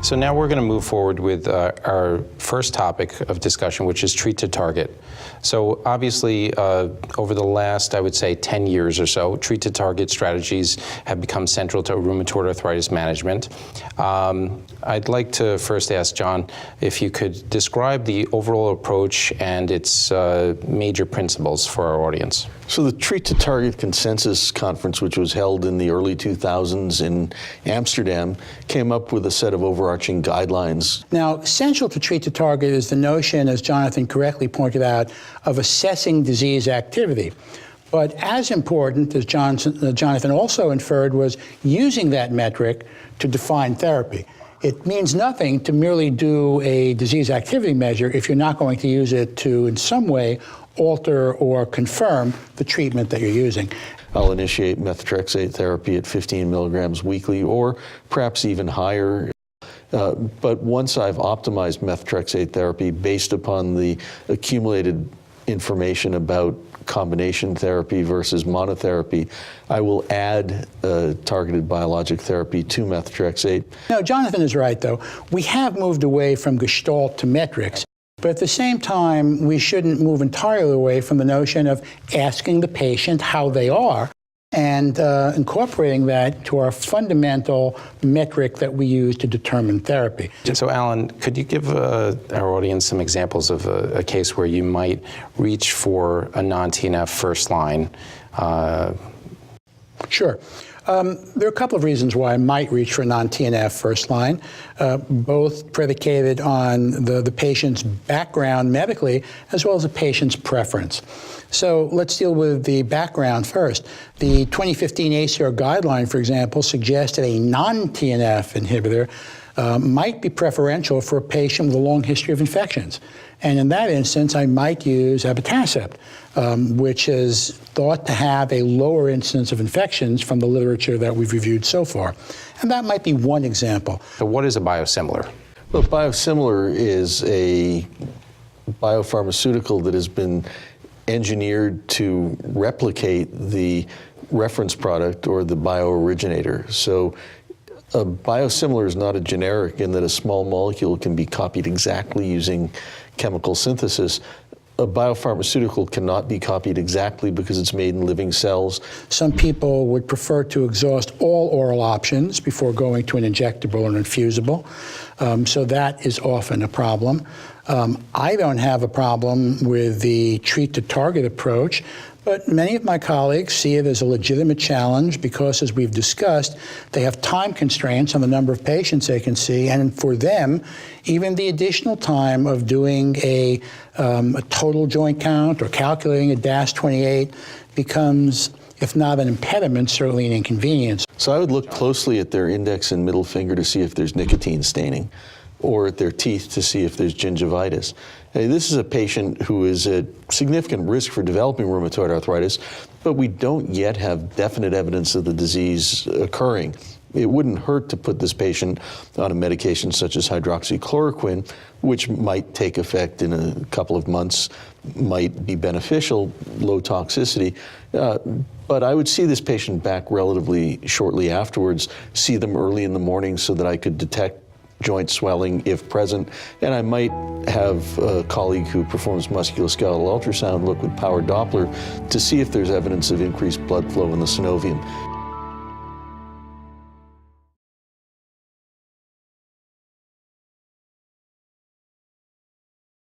So now we're going to move forward with our first topic of discussion, which is treat to target. So obviously, over the last, I would say, 10 years or so, treat to target strategies have become central to rheumatoid arthritis management. I'd like to first ask John if you could describe the overall approach and its major principles for our audience. So the Treat to Target Consensus Conference, which was held in the early 2000s in Amsterdam, came up with a set of overarching guidelines. Now, central to Treat to Target is the notion, as Jonathan correctly pointed out, of assessing disease activity. But as important, as Jonathan also inferred, was using that metric to define therapy. It means nothing to merely do a disease activity measure if you're not going to use it to, in some way, alter or confirm the treatment that you're using. I'll initiate methotrexate therapy at 15 milligrams weekly, or perhaps even higher. But once I've optimized methotrexate therapy based upon the accumulated information about combination therapy versus monotherapy, I will add targeted biologic therapy to methotrexate. No, Jonathan is right, though. We have moved away from Gestalt to metrics. But at the same time, we shouldn't move entirely away from the notion of asking the patient how they are and incorporating that to our fundamental metric that we use to determine therapy. So, Allan, could you give our audience some examples of a case where you might reach for a non-TNF first line? Sure. There are a couple of reasons why I might reach for non-TNF first line, both predicated on the patient's background medically as well as the patient's preference. So let's deal with the background first. The 2015 ACR guideline, for example, suggested a non-TNF inhibitor might be preferential for a patient with a long history of infections. And in that instance, I might use abatacept, which is thought to have a lower incidence of infections from the literature that we've reviewed so far. And that might be one example. So what is a biosimilar? Well, biosimilar is a biopharmaceutical that has been engineered to replicate the reference product or the biooriginator. So a biosimilar is not a generic in that a small molecule can be copied exactly using chemical synthesis. A biopharmaceutical cannot be copied exactly because it's made in living cells. Some people would prefer to exhaust all oral options before going to an injectable or an infusible, so that is often a problem. I don't have a problem with the treat-to-target approach, but many of my colleagues see it as a legitimate challenge because, as we've discussed, they have time constraints on the number of patients they can see, and for them, even the additional time of doing a total joint count or calculating a DAS28 becomes, if not an impediment, certainly an inconvenience. So I would look closely at their index and middle finger to see if there's nicotine staining, or at their teeth to see if there's gingivitis. This is a patient who is at significant risk for developing rheumatoid arthritis, but we don't yet have definite evidence of the disease occurring. It wouldn't hurt to put this patient on a medication such as hydroxychloroquine, which might take effect in a couple of months, might be beneficial, low toxicity. But I would see this patient back relatively shortly afterwards, see them early in the morning so that I could detect joint swelling if present, and I might have a colleague who performs musculoskeletal ultrasound look with powered Doppler to see if there's evidence of increased blood flow in the synovium.